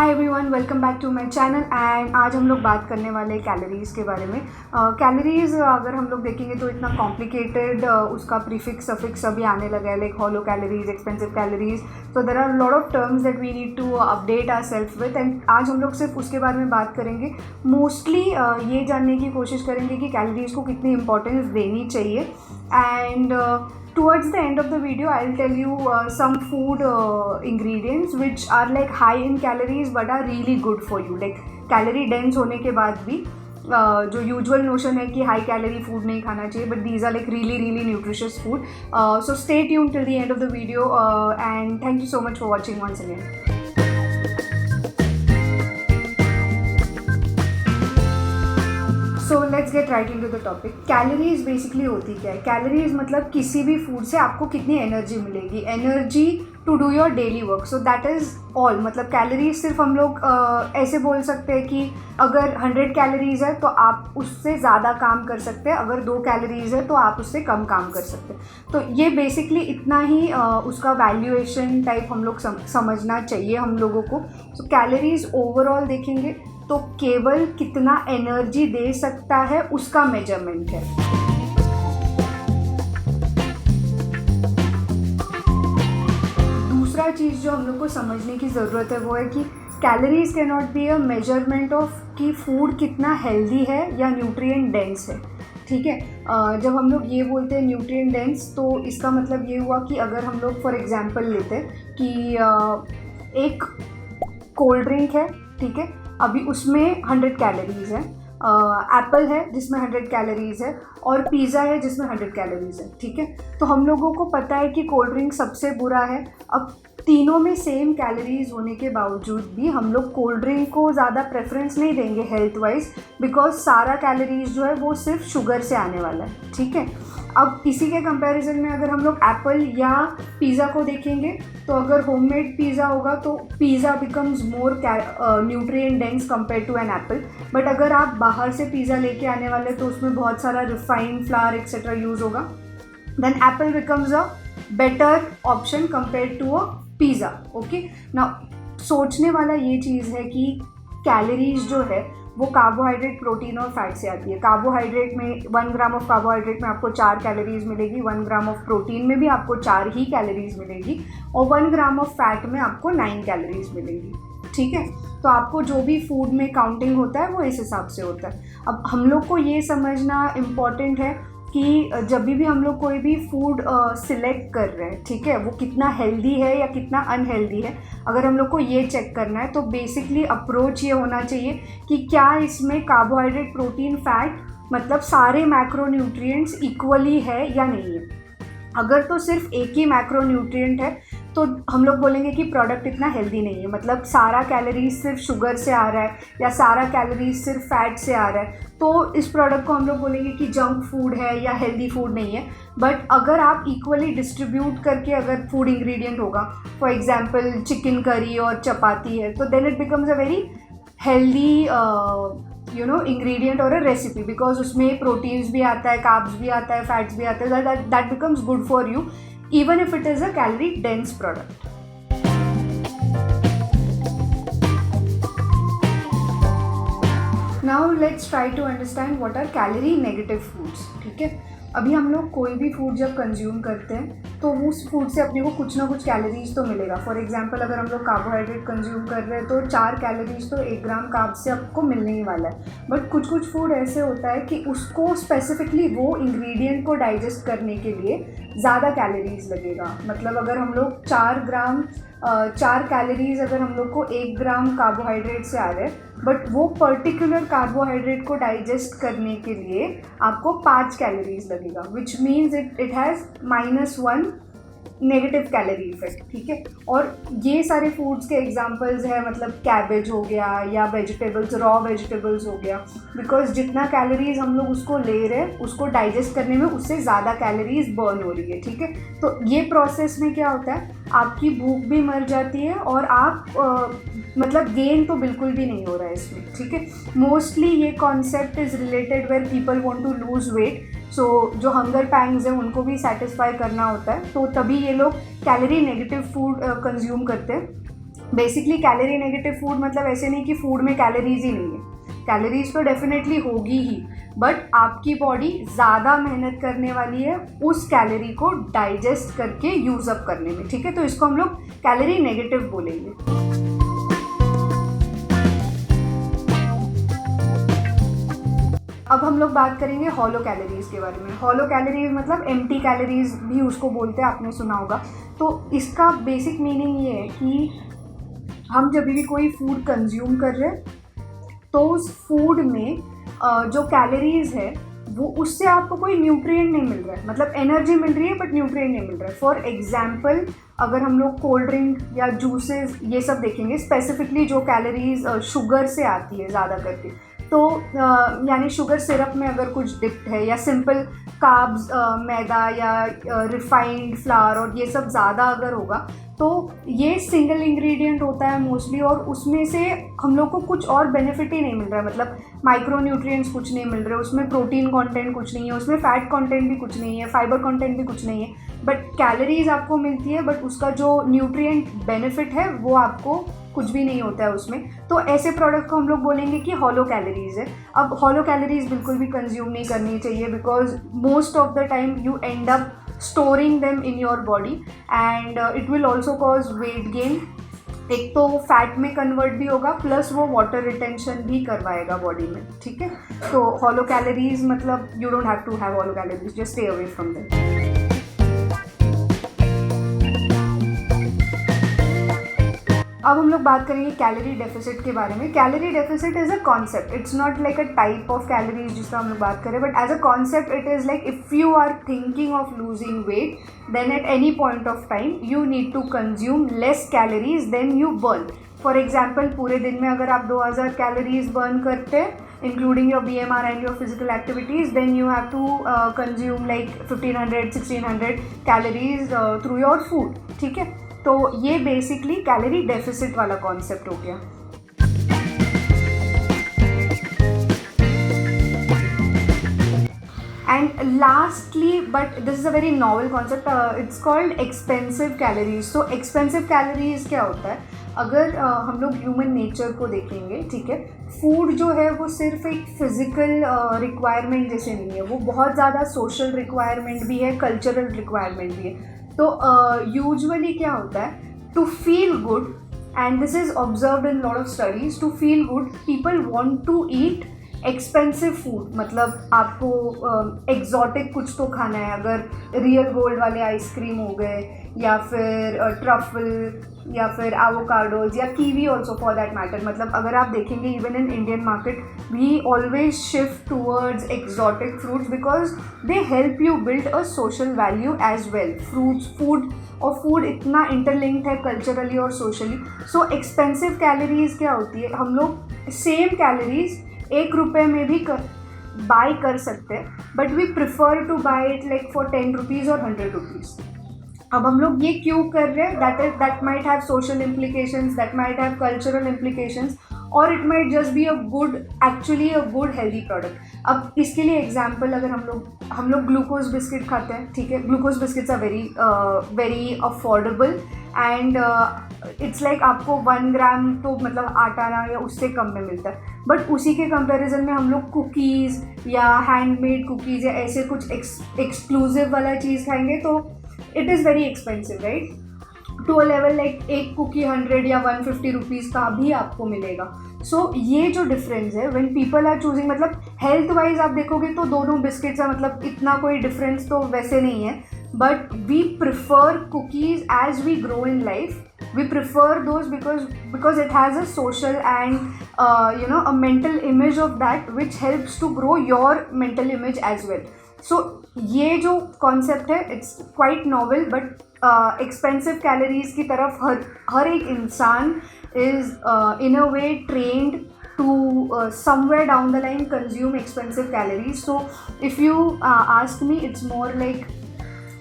Hi everyone, welcome back to my channel. And आज हम लोग बात करने वाले हैं कैलोरीज़ के बारे में। कैलोरीज़ अगर हम लोग देखेंगे तो इतना कॉम्प्लिकेटेड उसका प्रीफिक्स सफिक्स सभी आने लगा है, like hollow calories, expensive calories. So there are lot of terms that we need to update our self with. And आज हम लोग सिर्फ उसके बारे में बात करेंगे। मोस्टली ये जानने की कोशिश करेंगे कि कैलोरीज़ को कितनी इंपॉर्टेंस देनी चाहिए। And towards the end of the video I'll tell you some food ingredients which are like high in calories but are really good for you, like calorie dense होने के बाद भी जो यूजुअल नोशन है कि high calorie food नहीं खाना चाहिए, but these are like really nutritious food. So stay tuned till the end of the video and thank you so much for watching once again. So let's get right into the topic. Calories basically होती क्या है? Calories मतलब किसी भी food से आपको कितनी energy मिलेगी, energy to do your daily work. So that is all. मतलब कैलोरीज सिर्फ हम लोग ऐसे बोल सकते हैं कि अगर 100 कैलोरीज है तो आप उससे ज़्यादा काम कर सकते हैं, अगर 2 कैलोरीज है तो आप उससे कम काम कर सकते हैं। तो ये बेसिकली इतना ही उसका वैल्यूएशन टाइप हम लोग समझना चाहिए हम लोगों को। सो कैलोरीज ओवरऑल देखेंगे तो केवल कितना एनर्जी दे सकता है उसका मेजरमेंट है। दूसरा चीज़ जो हम लोग को समझने की ज़रूरत है वो है कि calories can not be a measurement of कि फूड कितना हेल्दी है या न्यूट्रिएंट डेंस है। ठीक है, जब हम लोग ये बोलते हैं न्यूट्रिएंट डेंस तो इसका मतलब ये हुआ कि अगर हम लोग फॉर एग्जांपल लेते हैं कि एक कोल्ड ड्रिंक है, ठीक है, अभी उसमें 100 कैलोरीज है, एप्पल है जिसमें 100 कैलोरीज है, और पिज़्ज़ा है जिसमें 100 कैलोरीज है। ठीक है, तो हम लोगों को पता है कि कोल्ड ड्रिंक सबसे बुरा है। अब तीनों में सेम कैलोरीज होने के बावजूद भी हम लोग कोल्ड ड्रिंक को ज़्यादा प्रेफरेंस नहीं देंगे हेल्थ वाइज, बिकॉज सारा कैलोरीज जो है वो सिर्फ शुगर से आने वाला है। ठीक है, अब इसी के कंपैरिजन में अगर हम लोग एप्पल या पिज़्ज़ा को देखेंगे तो अगर होममेड पिज़्ज़ा होगा तो pizza becomes more nutrient dense compare to an apple. But अगर आप बाहर से पिज़्ज़ा लेके आने वाले तो उसमें बहुत सारा रिफाइंड फ्लावर एक्सेट्रा यूज़ होगा, then apple becomes a better option compare to a pizza. Okay, now सोचने वाला ये चीज़ है कि कैलोरीज जो है वो कार्बोहाइड्रेट, प्रोटीन और फैट से आती है। कार्बोहाइड्रेट में 1 ग्राम ऑफ कार्बोहाइड्रेट में आपको 4 कैलोरीज मिलेगी, 1 ग्राम ऑफ प्रोटीन में भी आपको 4 ही कैलोरीज मिलेगी, और 1 ग्राम ऑफ फैट में आपको 9 कैलोरीज मिलेगी। ठीक है, तो आपको जो भी फूड में काउंटिंग होता है वो इस हिसाब से होता है। अब हम लोग को ये समझना इम्पॉर्टेंट है कि जब भी हम लोग कोई भी फूड सिलेक्ट कर रहे हैं, ठीक है, वो कितना हेल्दी है या कितना अनहेल्दी है, अगर हम लोग को ये चेक करना है तो बेसिकली अप्रोच ये होना चाहिए कि क्या इसमें कार्बोहाइड्रेट, प्रोटीन, फैट मतलब सारे मैक्रोन्यूट्रिएंट्स इक्वली है या नहीं है। अगर तो सिर्फ एक ही मैक्रोन्यूट्रिएंट है तो हम लोग बोलेंगे कि प्रोडक्ट इतना हेल्दी नहीं है, मतलब सारा कैलोरीज सिर्फ शुगर से आ रहा है या सारा कैलोरीज सिर्फ फैट से आ रहा है, तो इस प्रोडक्ट को हम लोग बोलेंगे कि जंक फूड है या हेल्दी फूड नहीं है। बट अगर आप इक्वली डिस्ट्रीब्यूट करके अगर फूड इंग्रेडिएंट होगा, फॉर एग्जांपल चिकन करी और चपाती है, तो then it becomes a very healthy ingredient और अ रेसिपी, बिकॉज उसमें प्रोटीन्स भी आता है, कार्ब्स भी आता है, फैट्स भी आते हैं, that becomes good for you even if it is a calorie dense product. Now let's try to understand what are calorie negative foods. ठीक है, अभी हम लोग कोई भी फूड जब कंज्यूम करते हैं तो उस फूड से अपने को कुछ ना कुछ कैलोरीज तो मिलेगा। फॉर एग्जांपल अगर हम लोग कार्बोहाइड्रेट कंज्यूम कर रहे हैं तो 4 कैलोरीज तो 1 ग्राम कार्ब से आपको मिलने ही वाला है। बट कुछ फूड ऐसे होता है कि उसको स्पेसिफिकली वो इंग्रेडिएंट को डाइजेस्ट करने के लिए ज़्यादा कैलोरीज लगेगा। मतलब अगर हम लोग 4 कैलोरीज अगर हम लोग को 1 ग्राम कार्बोहाइड्रेट से आ रहे हैं, बट वो पर्टिकुलर कार्बोहाइड्रेट को डाइजेस्ट करने के लिए आपको 5 कैलोरीज लगेगा, which means it has -1 negative calorie effect. ठीक है, और ये सारे फूड्स के एग्जांपल्स है, मतलब कैबेज हो गया या वेजिटेबल्स, रॉ वेजिटेबल्स हो गया, बिकॉज जितना कैलोरीज हम लोग उसको ले रहे हैं उसको डाइजेस्ट करने में उससे ज़्यादा कैलोरीज बर्न हो रही है। ठीक है, तो ये प्रोसेस में क्या होता है, आपकी भूख भी मर जाती है और आप मतलब गेन तो बिल्कुल भी नहीं हो रहा है इसमें। ठीक है, मोस्टली ये concept is related where people want to lose weight, so जो हंगर पैंग्स हैं उनको भी सेटिस्फाई करना होता है, तो तभी ये लोग कैलोरी नेगेटिव फूड कंज्यूम करते हैं। बेसिकली कैलोरी नेगेटिव फूड मतलब ऐसे नहीं कि फूड में कैलोरीज ही नहीं है, कैलोरीज तो डेफिनेटली होगी ही, बट आपकी बॉडी ज़्यादा मेहनत करने वाली है उस कैलोरी को डाइजेस्ट करके यूज़ अप करने में, ठीक है। तो इसको हम लोग कैलोरी नेगेटिव बोलेंगे। अब हम लोग बात करेंगे हॉलो कैलोरीज के बारे में। हॉलो कैलोरीज मतलब एम्प्टी कैलोरीज भी उसको बोलते हैं, आपने सुना होगा। तो इसका बेसिक मीनिंग ये है कि हम जब भी कोई फूड कंज्यूम कर रहे हैं तो उस फूड में जो कैलोरीज है वो उससे आपको कोई न्यूट्रिएंट नहीं मिल रहा है, मतलब एनर्जी मिल रही है बट न्यूट्रिएंट नहीं मिल रहा है। फॉर एग्जांपल अगर हम लोग कोल्ड ड्रिंक या जूसेस ये सब देखेंगे, स्पेसिफिकली जो कैलोरीज शुगर से आती है ज़्यादा करके, तो यानी शुगर सिरप में अगर कुछ डिप्ड है या सिंपल कार्ब्स मैदा या रिफाइंड फ्लावर और ये सब ज़्यादा अगर होगा तो ये सिंगल इंग्रेडिएंट होता है मोस्टली, और उसमें से हम लोग को कुछ और बेनिफिट ही नहीं मिल रहा है, मतलब माइक्रो न्यूट्रिएंट्स कुछ नहीं मिल रहे, उसमें प्रोटीन कंटेंट कुछ नहीं है, उसमें फैट कंटेंट भी कुछ नहीं है, फाइबर कंटेंट भी कुछ नहीं है, बट कैलोरीज आपको मिलती है, बट उसका जो न्यूट्रिएंट बेनिफिट है वो आपको कुछ भी नहीं होता है उसमें। तो ऐसे प्रोडक्ट को हम लोग बोलेंगे कि हॉलो कैलोरीज है। अब हॉलो कैलोरीज बिल्कुल भी कंज्यूम नहीं करनी चाहिए, because most of the time you and up storing them in your body and it will also cause weight gain। एक तो फैट में कन्वर्ट भी होगा प्लस वो वाटर रिटेंशन भी करवाएगा बॉडी में, ठीक है। तो हॉलो कैलोरीज मतलब you don't have to have hollow calories, just stay away from them. अब हम लोग बात करेंगे कैलोरी डेफिसिट के बारे में। Calorie deficit is a concept, it's not like a type of calories जिसका हम लोग बात करें, but as a concept it is like if you are thinking of losing weight then at any point of time you need to consume less calories than you burn. For example पूरे दिन में अगर आप 2000 calories burn करते हैं including your BMR and your physical activities, then you have to consume like 1500-1600 calories through your food, ठीक है। तो ये बेसिकली कैलोरी डेफिसिट वाला कॉन्सेप्ट हो गया। And lastly, but this is a very novel concept, it's called expensive calories. तो expensive calories क्या होता है, अगर हम लोग ह्यूमन नेचर को देखेंगे, ठीक है, फूड जो है वो सिर्फ एक फिज़िकल रिक्वायरमेंट जैसे नहीं है, वो बहुत ज़्यादा सोशल रिक्वायरमेंट भी है, कल्चरल रिक्वायरमेंट भी है। तो यूजुअली क्या होता है, to feel good, and this is observed in lot of studies, to feel good people want to eat expensive food. मतलब आपको एग्जॉटिक कुछ तो खाना है, अगर रियल गोल्ड वाले आइसक्रीम हो गए या फिर ट्रफल या फिर एवोकाडोज या kiwi also for that matter. मतलब अगर आप देखेंगे even in Indian market we always shift towards exotic fruits because they help you build a social value as well. Fruits, food और फूड इतना इंटरलिंक्ड है कल्चरली और socially. So expensive calories क्या होती है, हम लोग सेम कैलोरीज ₹1 में भी बाय कर सकते हैं, but we prefer to buy it like for 10 rupees और 100 रुपीज़। अब हम लोग ये क्यों कर रहे हैं, that might have social implications, that might have cultural implications, और it might just be actually a good healthy product. अब इसके लिए एग्जाम्पल, अगर हम लोग ग्लूकोज बिस्किट खाते हैं, ठीक है, glucose biscuits are very affordable and it's like आपको 1 ग्राम तो मतलब आटा या उससे कम में मिलता है, बट उसी के कंपैरिजन में हम लोग कुकीज़ या हैंडमेड कुकीज़ या ऐसे कुछ एक्सक्लूसिव वाला चीज़ खाएंगे तो it is very expensive, right, to a level like एक कुकी 100 या 150 रुपीज़ का भी आपको मिलेगा। सो ये जो डिफरेंस है व्हेन पीपल आर चूजिंग, मतलब हेल्थ वाइज आप देखोगे तो दोनों बिस्किट्स है, मतलब इतना कोई डिफरेंस तो वैसे नहीं है, but we prefer cookies as we grow in life. We prefer those because it has a social and a mental image of that which helps to grow your mental image as well. So ये जो concept है it's quite novel, but expensive calories की तरफ हर एक इंसान is in a way trained to somewhere down the line consume expensive calories. So if you ask me, it's more like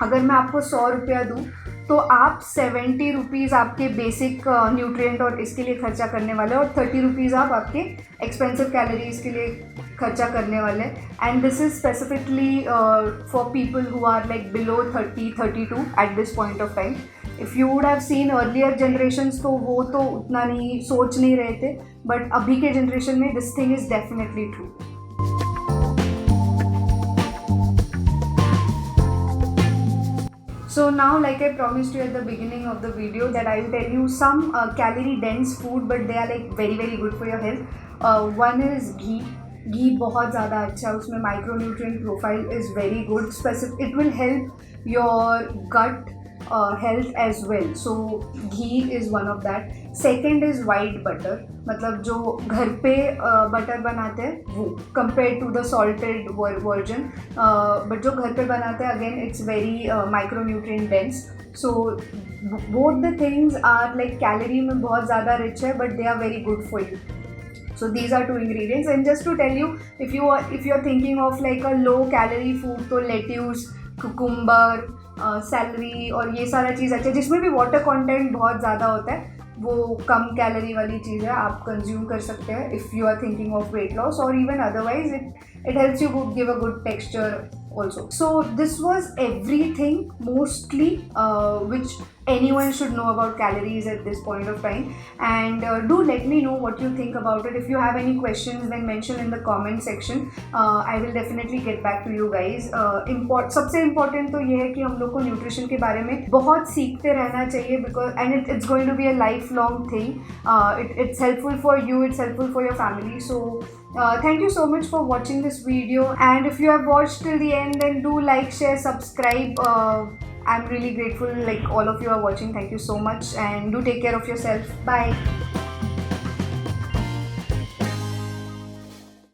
अगर मैं आपको 100 रुपया दूँ तो आप 70 रुपीज़ आपके बेसिक न्यूट्रिएंट और इसके लिए खर्चा करने वाले और 30 रुपीज़ आप आपके एक्सपेंसिव कैलोरीज़ के लिए खर्चा करने वाले। And this is specifically for people who are like below 30-32 at this point of time. If you would have seen earlier generations तो वो तो उतना नहीं सोच नहीं रहे थे, बट अभी के जनरेशन में this thing is definitely true. So now, like I promised you at the beginning of the video, that I will tell you some calorie dense food, but they are like very very good for your health. One is ghee. Ghee बहुत ज़्यादा अच्छा है, उसमें micronutrient profile is very good. Specific, it will help your gut health as well. So ghee is one of that. Second is white butter. मतलब जो घर पे butter बनाते हैं वो, compare to the salted version, but जो घर पे बनाते हैं again it's very micronutrient dense. So both the things are like calorie में बहुत ज़्यादा रिच है, but they are very good for you. So these are two ingredients. And just to tell you, if you're thinking of like a low calorie food, तो lettuce, cucumber, celery और ये सारा चीज़ अच्छा है, जिसमें भी वाटर कंटेंट बहुत ज़्यादा होता है, वो कम कैलोरी वाली चीज़ है, आप कंज्यूम कर सकते हैं if you are thinking of weight loss, और even otherwise it helps you give a good texture also. So this was everything mostly which anyone should know about calories at this point of time. And do let me know what you think about it. If you have any questions, then mention in the comment section. I will definitely get back to you guys. सबसे important तो ये है कि हम लोग को nutrition के बारे में बहुत सीखते रहना चाहिए, because and it's going to be a lifelong thing. It's helpful for you, it's helpful for your family. So thank you so much for watching this video, and if you have watched till the end, then do like, share, subscribe. I'm really grateful, like all of you are watching. Thank you so much, and do take care of yourself. Bye.